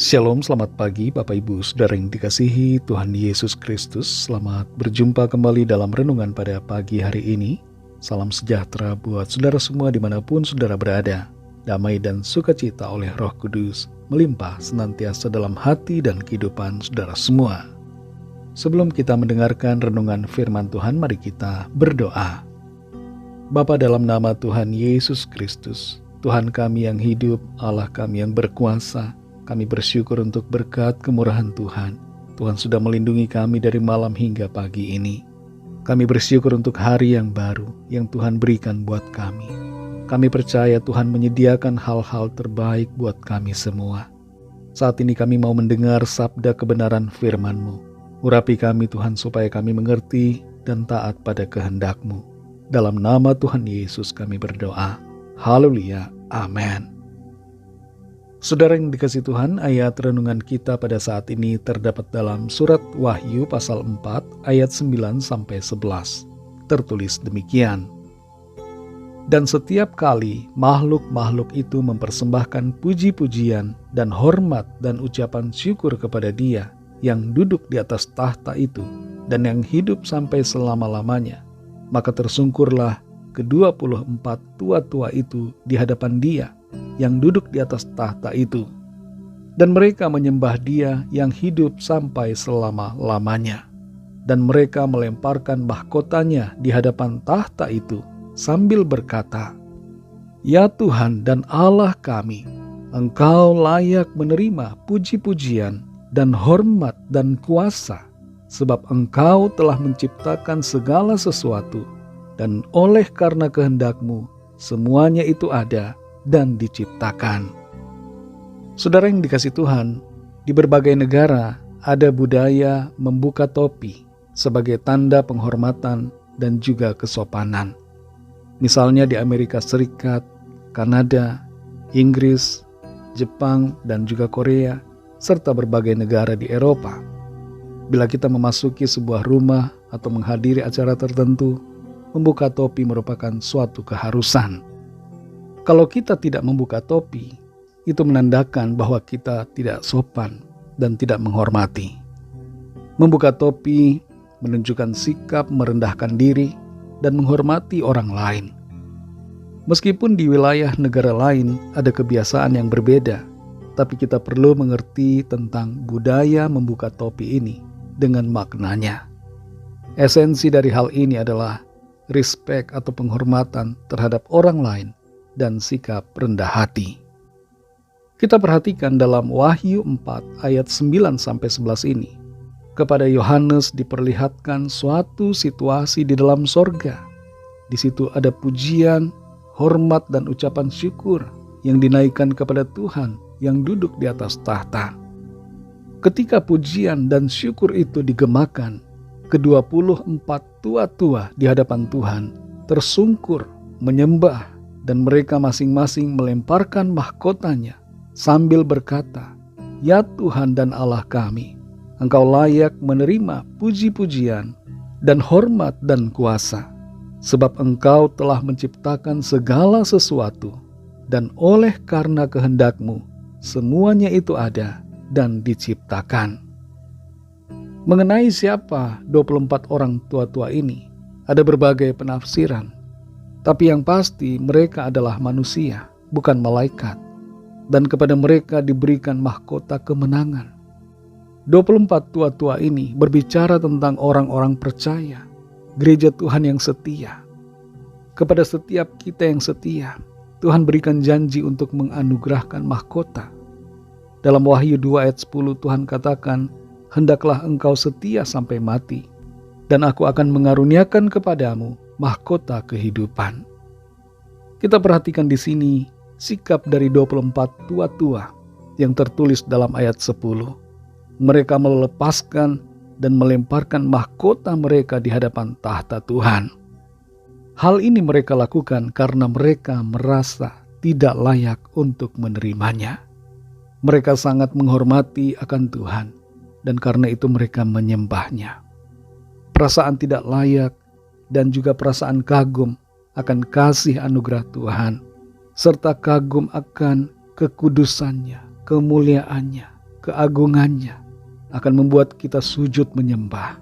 Shalom, selamat pagi Bapak Ibu Saudara yang dikasihi Tuhan Yesus Kristus. Selamat berjumpa kembali dalam renungan pada pagi hari ini. Salam sejahtera buat saudara semua dimanapun saudara berada. Damai dan sukacita oleh Roh Kudus melimpah senantiasa dalam hati dan kehidupan saudara semua. Sebelum kita mendengarkan renungan firman Tuhan, mari kita berdoa. Bapa, dalam nama Tuhan Yesus Kristus, Tuhan kami yang hidup, Allah kami yang berkuasa, kami bersyukur untuk berkat kemurahan Tuhan. Tuhan sudah melindungi kami dari malam hingga pagi ini. Kami bersyukur untuk hari yang baru yang Tuhan berikan buat kami. Kami percaya Tuhan menyediakan hal-hal terbaik buat kami semua. Saat ini kami mau mendengar sabda kebenaran firman-Mu. Urapi kami Tuhan supaya kami mengerti dan taat pada kehendak-Mu. Dalam nama Tuhan Yesus kami berdoa. Haleluya. Amin. Saudara yang dikasihi Tuhan, ayat renungan kita pada saat ini terdapat dalam surat Wahyu pasal 4 ayat 9-11. Tertulis demikian. Dan setiap kali makhluk-makhluk itu mempersembahkan puji-pujian dan hormat dan ucapan syukur kepada Dia yang duduk di atas tahta itu dan yang hidup sampai selama-lamanya, maka tersungkurlah ke-24 tua-tua itu di hadapan Dia yang duduk di atas tahta itu, dan mereka menyembah Dia yang hidup sampai selama-lamanya, dan mereka melemparkan mahkotanya di hadapan tahta itu sambil berkata, "Ya Tuhan dan Allah kami, Engkau layak menerima puji-pujian dan hormat dan kuasa, sebab Engkau telah menciptakan segala sesuatu, dan oleh karena kehendak-Mu semuanya itu ada dan diciptakan." Saudara yang dikasihi Tuhan, di berbagai negara ada budaya membuka topi sebagai tanda penghormatan dan juga kesopanan. Misalnya di Amerika Serikat, Kanada, Inggris, Jepang, dan juga Korea, serta berbagai negara di Eropa. Bila kita memasuki sebuah rumah atau menghadiri acara tertentu, membuka topi merupakan suatu keharusan. Kalau kita tidak membuka topi, itu menandakan bahwa kita tidak sopan dan tidak menghormati. Membuka topi menunjukkan sikap merendahkan diri dan menghormati orang lain. Meskipun di wilayah negara lain ada kebiasaan yang berbeda, tapi kita perlu mengerti tentang budaya membuka topi ini dengan maknanya. Esensi dari hal ini adalah respect atau penghormatan terhadap orang lain dan sikap rendah hati. Kita perhatikan dalam Wahyu 4 ayat 9-11 ini. Kepada Yohanes diperlihatkan suatu situasi di dalam sorga. Di situ ada pujian, hormat dan ucapan syukur yang dinaikkan kepada Tuhan yang duduk di atas tahta. Ketika pujian dan syukur itu digemakan, ke-24 tua-tua di hadapan Tuhan tersungkur menyembah, dan mereka masing-masing melemparkan mahkotanya sambil berkata, "Ya Tuhan dan Allah kami, Engkau layak menerima puji-pujian dan hormat dan kuasa, sebab Engkau telah menciptakan segala sesuatu, dan oleh karena kehendak-Mu semuanya itu ada dan diciptakan." Mengenai siapa 24 orang tua-tua ini, ada berbagai penafsiran. Tapi yang pasti mereka adalah manusia, bukan malaikat. Dan kepada mereka diberikan mahkota kemenangan. 24 tua-tua ini berbicara tentang orang-orang percaya, gereja Tuhan yang setia. Kepada setiap kita yang setia, Tuhan berikan janji untuk menganugerahkan mahkota. Dalam Wahyu 2 ayat 10 Tuhan katakan, "Hendaklah engkau setia sampai mati, dan aku akan mengaruniakan kepadamu mahkota kehidupan." Kita perhatikan di sini sikap dari 24 tua-tua yang tertulis dalam ayat 10. Mereka melepaskan dan melemparkan mahkota mereka di hadapan tahta Tuhan. Hal ini mereka lakukan karena mereka merasa tidak layak untuk menerimanya. Mereka sangat menghormati akan Tuhan, dan karena itu mereka menyembahnya. Perasaan tidak layak dan juga perasaan kagum akan kasih anugerah Tuhan, serta kagum akan kekudusannya, kemuliaannya, keagungannya akan membuat kita sujud menyembah.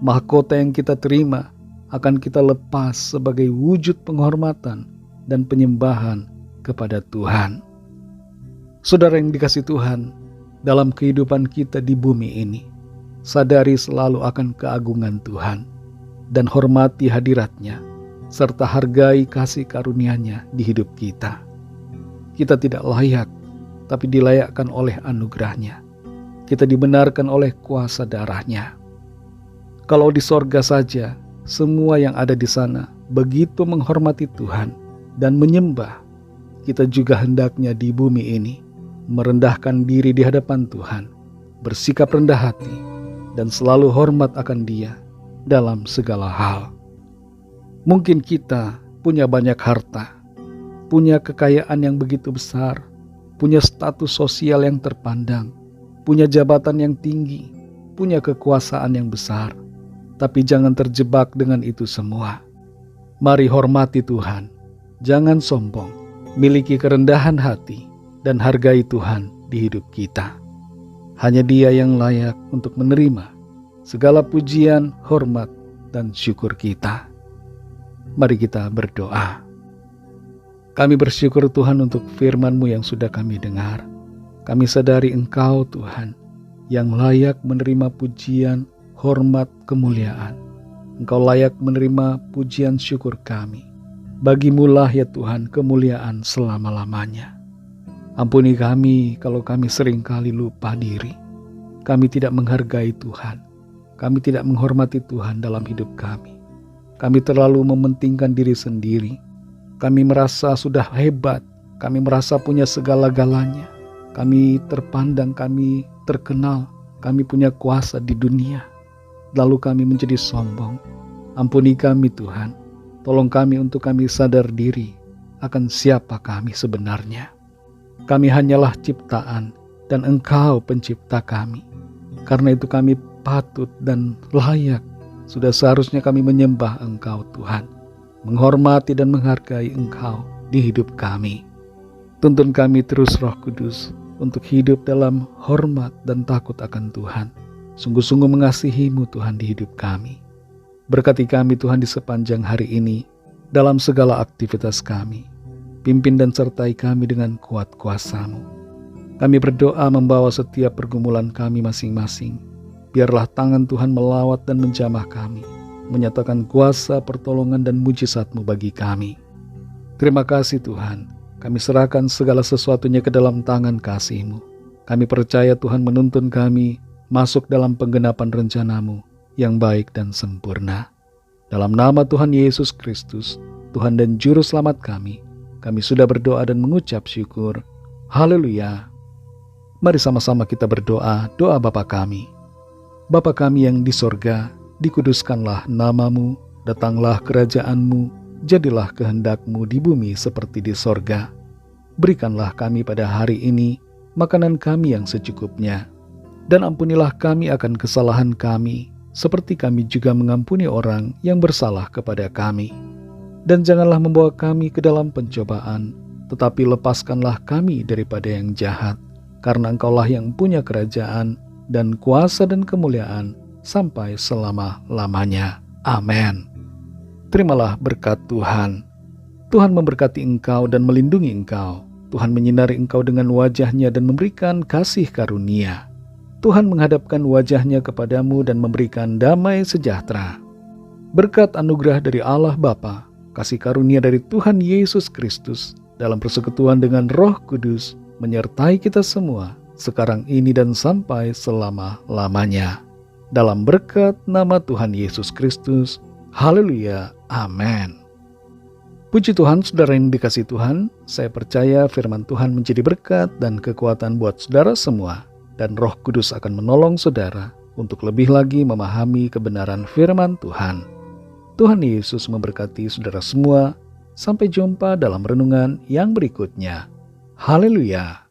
Mahkota yang kita terima akan kita lepas sebagai wujud penghormatan dan penyembahan kepada Tuhan. Saudara yang dikasihi Tuhan, dalam kehidupan kita di bumi ini, sadari selalu akan keagungan Tuhan dan hormati hadirat-Nya, serta hargai kasih karunia-Nya di hidup kita. Kita tidak layak, tapi dilayakkan oleh anugerah-Nya. Kita dibenarkan oleh kuasa darah-Nya. Kalau di sorga saja, semua yang ada di sana begitu menghormati Tuhan dan menyembah, kita juga hendaknya di bumi ini merendahkan diri di hadapan Tuhan, bersikap rendah hati, dan selalu hormat akan Dia dalam segala hal. Mungkin kita punya banyak harta, punya kekayaan yang begitu besar, punya status sosial yang terpandang, punya jabatan yang tinggi, punya kekuasaan yang besar. Tapi jangan terjebak dengan itu semua. Mari hormati Tuhan, jangan sombong, miliki kerendahan hati, dan hargai Tuhan di hidup kita. Hanya Dia yang layak untuk menerima segala pujian, hormat, dan syukur kita. Mari kita berdoa. Kami bersyukur Tuhan untuk firman-Mu yang sudah kami dengar. Kami sadari Engkau Tuhan yang layak menerima pujian, hormat, kemuliaan. Engkau layak menerima pujian syukur kami. Bagimulah ya Tuhan kemuliaan selama-lamanya. Ampuni kami kalau kami seringkali lupa diri. Kami tidak menghargai Tuhan. Kami tidak menghormati Tuhan dalam hidup kami. Kami terlalu mementingkan diri sendiri. Kami merasa sudah hebat, kami merasa punya segala-galanya. Kami terpandang, kami terkenal, kami punya kuasa di dunia. Lalu kami menjadi sombong. Ampuni kami Tuhan, tolong kami untuk kami sadar diri akan siapa kami sebenarnya. Kami hanyalah ciptaan dan Engkau pencipta kami. Karena itu kami patut dan layak, sudah seharusnya kami menyembah Engkau Tuhan, menghormati dan menghargai Engkau di hidup kami. Tuntun kami terus Roh Kudus untuk hidup dalam hormat dan takut akan Tuhan. Sungguh-sungguh mengasihi-Mu Tuhan di hidup kami. Berkati kami Tuhan di sepanjang hari ini dalam segala aktivitas kami. Pimpin dan sertai kami dengan kuat kuasa-Mu. Kami berdoa membawa setiap pergumulan kami masing-masing. Biarlah tangan Tuhan melawat dan menjamah kami, menyatakan kuasa, pertolongan, dan mujizat-Mu bagi kami. Terima kasih Tuhan, kami serahkan segala sesuatunya ke dalam tangan kasih-Mu. Kami percaya Tuhan menuntun kami masuk dalam penggenapan rencana-Mu yang baik dan sempurna. Dalam nama Tuhan Yesus Kristus, Tuhan dan Juru Selamat kami sudah berdoa dan mengucap syukur. Haleluya. Mari sama-sama kita berdoa, doa Bapa kami. Bapa kami yang di sorga, dikuduskanlah nama-Mu, datanglah kerajaan-Mu, jadilah kehendak-Mu di bumi seperti di sorga. Berikanlah kami pada hari ini makanan kami yang secukupnya, dan ampunilah kami akan kesalahan kami, seperti kami juga mengampuni orang yang bersalah kepada kami. Dan janganlah membawa kami ke dalam pencobaan, tetapi lepaskanlah kami daripada yang jahat, karena Engkaulah yang punya kerajaan, dan kuasa dan kemuliaan sampai selama-lamanya. Amin. Terimalah berkat Tuhan. Tuhan memberkati engkau dan melindungi engkau. Tuhan menyinari engkau dengan wajah-Nya dan memberikan kasih karunia. Tuhan menghadapkan wajah-Nya kepadamu dan memberikan damai sejahtera. Berkat anugerah dari Allah Bapa, kasih karunia dari Tuhan Yesus Kristus, dalam persekutuan dengan Roh Kudus, menyertai kita semua, sekarang ini dan sampai selama-lamanya. Dalam berkat nama Tuhan Yesus Kristus. Haleluya. Amin. Puji Tuhan, saudara yang dikasihi Tuhan, saya percaya firman Tuhan menjadi berkat dan kekuatan buat saudara semua, dan Roh Kudus akan menolong saudara untuk lebih lagi memahami kebenaran firman Tuhan. Tuhan Yesus memberkati saudara semua. Sampai jumpa dalam renungan yang berikutnya. Haleluya.